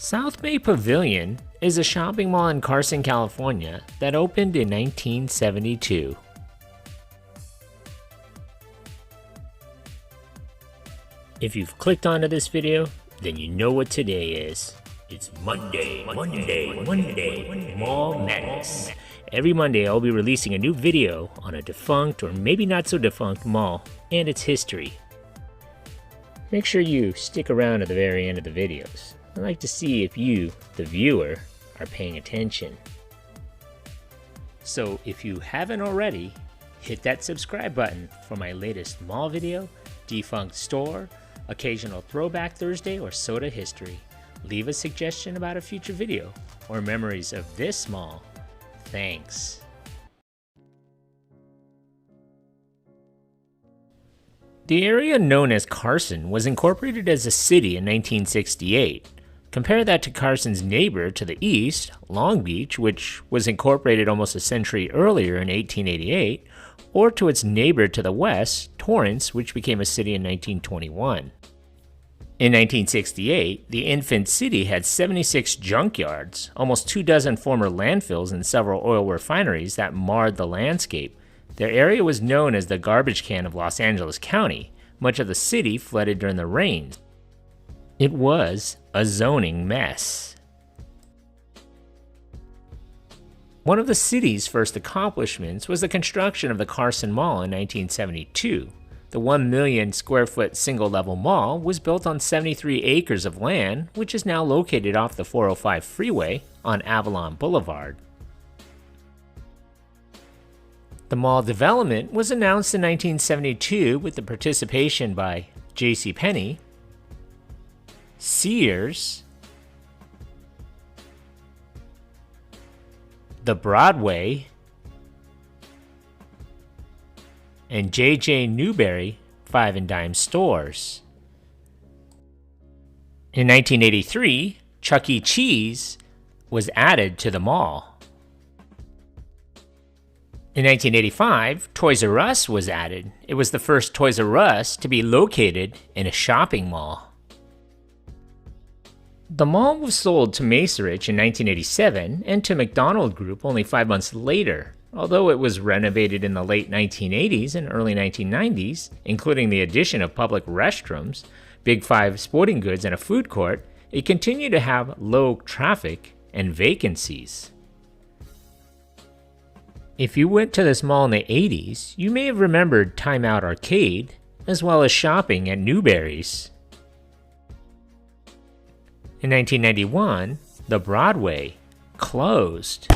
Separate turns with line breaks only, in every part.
SouthBay Pavilion is a shopping mall in Carson, California that opened in 1972. If you've clicked onto this video, then you know what today is. It's Monday, Mall Madness. Every Monday I'll be releasing a new video on a defunct or maybe not so defunct mall and its history. Make sure you stick around to the very end of the videos. I'd like to see if you, the viewer, are paying attention. So if you haven't already, hit that subscribe button for my latest mall video, defunct store, occasional throwback Thursday, or soda history. Leave a suggestion about a future video or memories of this mall. Thanks. The area known as Carson was incorporated as a city in 1968. Compare that to Carson's neighbor to the east, Long Beach, which was incorporated almost a century earlier in 1888, or to its neighbor to the west, Torrance, which became a city in 1921. In 1968, the infant city had 76 junkyards, almost 24 former landfills, and several oil refineries that marred the landscape. Their area was known as the garbage can of Los Angeles County. Much of the city flooded during the rains. It was a zoning mess. One of the city's first accomplishments was the construction of the Carson Mall in 1972. The 1 million square foot single level mall was built on 73 acres of land, which is now located off the 405 freeway on Avalon Boulevard. The mall development was announced in 1972 with the participation by JCPenney, Sears, the Broadway, and J.J. Newberry 5 and Dime stores. In 1983, Chuck E. Cheese was added to the mall. In 1985, Toys R Us was added. It was the first Toys R Us to be located in a shopping mall. The mall was sold to Macerich in 1987 and to McDonald Group only 5 months later. Although it was renovated in the late 1980s and early 1990s, including the addition of public restrooms, Big 5 sporting goods, and a food court, it continued to have low traffic and vacancies. If you went to this mall in the 80s, you may have remembered Time Out Arcade, as well as shopping at Newberry's. In 1991, the Broadway closed.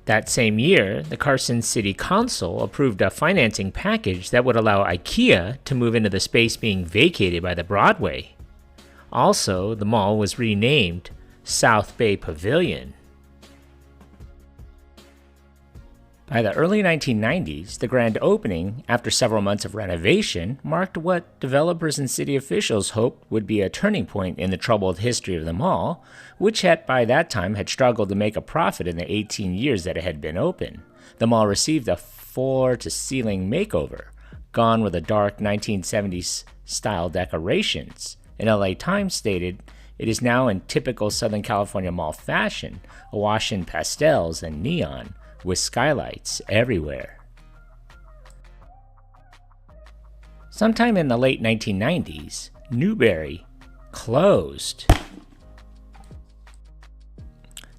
That same year, the Carson City Council approved a financing package that would allow IKEA to move into the space being vacated by the Broadway. Also, the mall was renamed SouthBay Pavilion. By the early 1990s, the grand opening, after several months of renovation, marked what developers and city officials hoped would be a turning point in the troubled history of the mall, which by that time had struggled to make a profit in the 18 years that it had been open. The mall received a floor-to-ceiling makeover, gone with the dark 1970s style decorations. An LA Times stated, "It is now in typical Southern California mall fashion, awash in pastels and neon, with skylights everywhere." Sometime in the late 1990s, Newberry closed.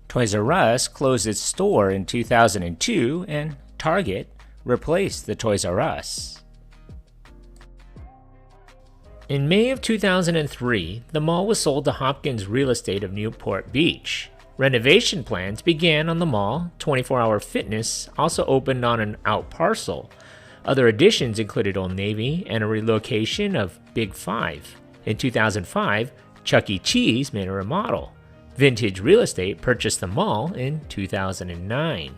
Toys R Us closed its store in 2002, and Target replaced the Toys R Us. In May of 2003, the mall was sold to Hopkins Real Estate of Newport Beach. Renovation plans began on the mall. 24-Hour Fitness also opened on an out parcel. Other additions included Old Navy and a relocation of Big 5. In 2005, Chuck E. Cheese made a remodel. Vintage Real Estate purchased the mall in 2009.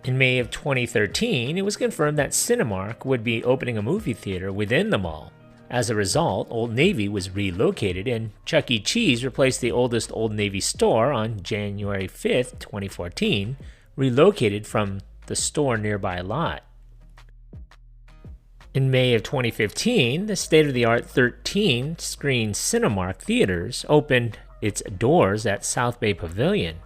In May of 2013, it was confirmed that Cinemark would be opening a movie theater within the mall. As a result, Old Navy was relocated and Chuck E. Cheese replaced the oldest Old Navy store on January 5, 2014, relocated from the store nearby lot. In May of 2015, the state-of-the-art 13-screen Cinemark theaters opened its doors at SouthBay Pavilion.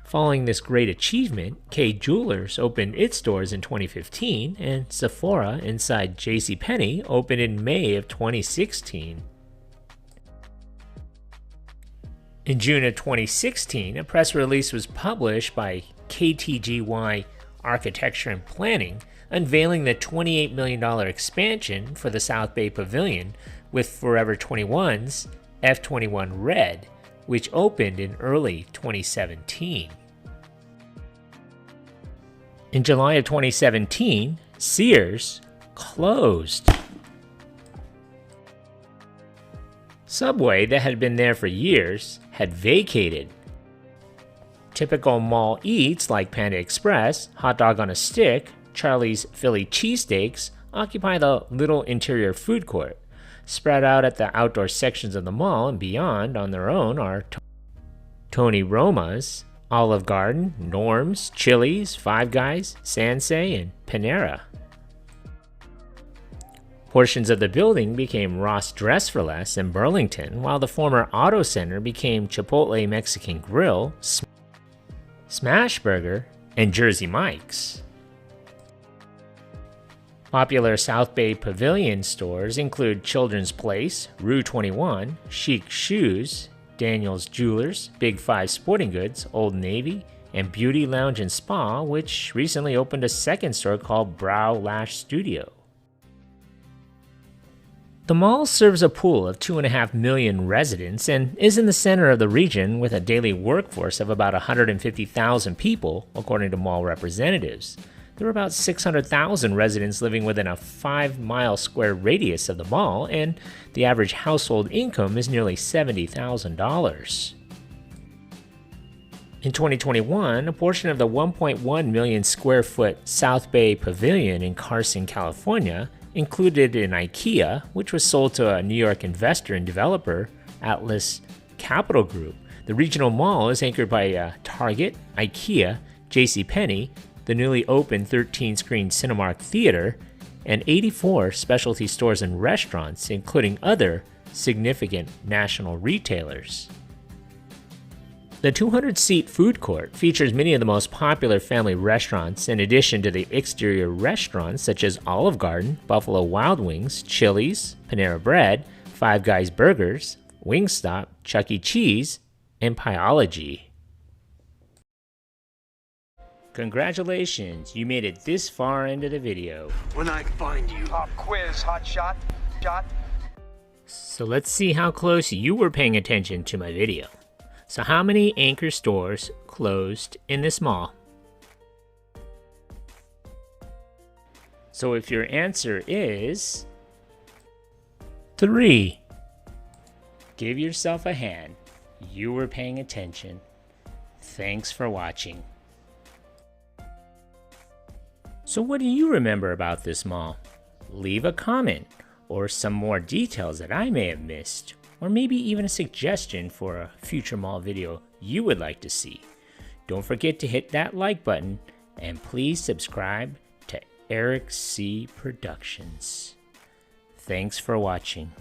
Following this great achievement, Kay Jewelers opened its doors in 2015, and Sephora inside JCPenney opened in May of 2016. In June of 2016, a press release was published by KTGY Architecture and Planning, unveiling the $28 million expansion for the SouthBay Pavilion with Forever 21's F21 Red, which opened in early 2017. In July of 2017, Sears closed. Subway, that had been there for years, had vacated. Typical mall eats like Panda Express, hot dog on a stick, Charlie's Philly cheesesteaks occupy the little interior food court. Spread out at the outdoor sections of the mall and beyond on their own are Tony Roma's, Olive Garden, Norm's, Chili's, Five Guys, Sansei, and Panera. Portions of the building became Ross Dress for Less in Burlington, while the former Auto Center became Chipotle Mexican Grill, Smash Burger, and Jersey Mike's. Popular SouthBay Pavilion stores include Children's Place, Rue 21, Chic Shoes, Daniel's Jewelers, Big 5 Sporting Goods, Old Navy, and Beauty Lounge and Spa, which recently opened a second store called Brow Lash Studio. The mall serves a pool of 2.5 million residents and is in the center of the region with a daily workforce of about 150,000 people, according to mall representatives. There are about 600,000 residents living within a 5-mile square radius of the mall, and the average household income is nearly $70,000. In 2021, a portion of the 1.1 million square foot SouthBay Pavilion in Carson, California, included an IKEA, which was sold to a New York investor and developer, Atlas Capital Group. The regional mall is anchored by Target, IKEA, JCPenney, the newly opened 13-screen Cinemark Theater, and 84 specialty stores and restaurants, including other significant national retailers. The 200-seat food court features many of the most popular family restaurants in addition to the exterior restaurants such as Olive Garden, Buffalo Wild Wings, Chili's, Panera Bread, Five Guys Burgers, Wingstop, Chuck E. Cheese, and Pieology. Congratulations, you made it this far into the video.
When I find you.
Pop quiz, hot shot.
So let's see how close you were paying attention to my video. So how many anchor stores closed in this mall? So if your answer is 3, give yourself a hand. You were paying attention. Thanks for watching. So what do you remember about this mall? Leave a comment or some more details that I may have missed, or maybe even a suggestion for a future mall video you would like to see. Don't forget to hit that like button and please subscribe to Eric C. Productions. Thanks for watching.